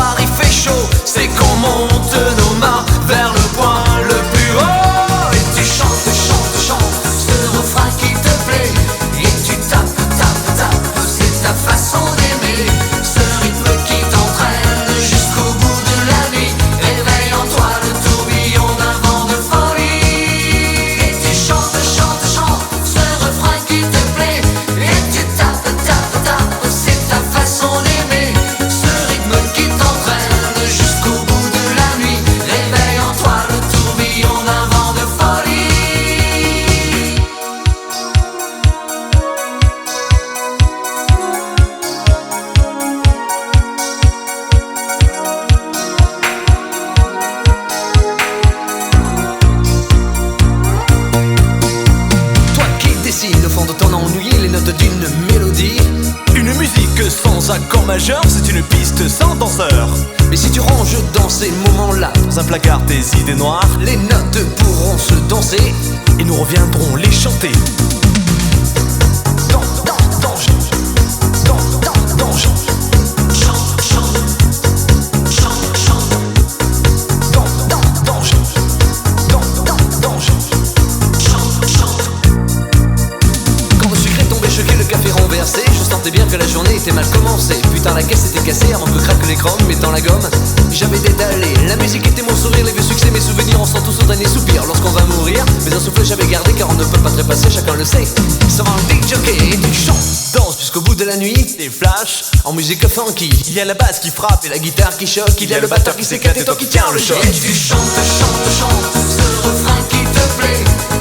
soir il fait chaud, c'est qu'on monte nos mains vers le point le plus haut. Et tu chantes, chantes, chantes ce refrain qui te plaît. Et tu tapes, tapes, tapes, c'est ta façon d'aimer. Ce rythme qui t'entraîne jusqu'au bout de la nuit. Réveille en toi le tourbillon d'un vent de folie. Et tu chantes, chantes, chantes ce refrain qui te plaît. Et tu tapes, tapes, tapes, c'est ta façon d'aimer. Ce rythme qui t'entraîne jusqu'au bout de la nuit. Réveille en toi le tourbillon d'un vent de folie. Toi qui dessines au fond de ton ennui les notes d'une mélodie. Une musique sans accord majeur, c'est une piste sans danseur. Mais si tu ranges dans ces moments-là Dans un placard tes idées noires, les notes pourront se danser. et nous reviendrons les chanter. Danse, danse, danse, danse, danse, danse. Chante, chante, chante, chante. Danse, danse, danse, danse, danse, danse. Chante, chante. Quand le sucre est tombé, choqué, le café renversé, je sentais bien que la journée était mal commencée. Putain, la caisse était cassée avant que craque l'écran, mettant la gomme. J'avais détalé, la musique était mon sourire, les vieux succès, mes souvenirs, on sent tous au dernier soupir lorsqu'on va mourir. Mais un souffle j'avais gardé car on ne peut pas trépasser, chacun le sait. Ça va un big jockey et tu chantes, danse jusqu'au bout de la nuit. Des flashs, En musique funky, il y a la basse qui frappe et la guitare qui choque, il y a le batteur qui s'éclate et toi qui tiens le choc. Et tu chantes, chantes, chantes ce refrain qui te plaît.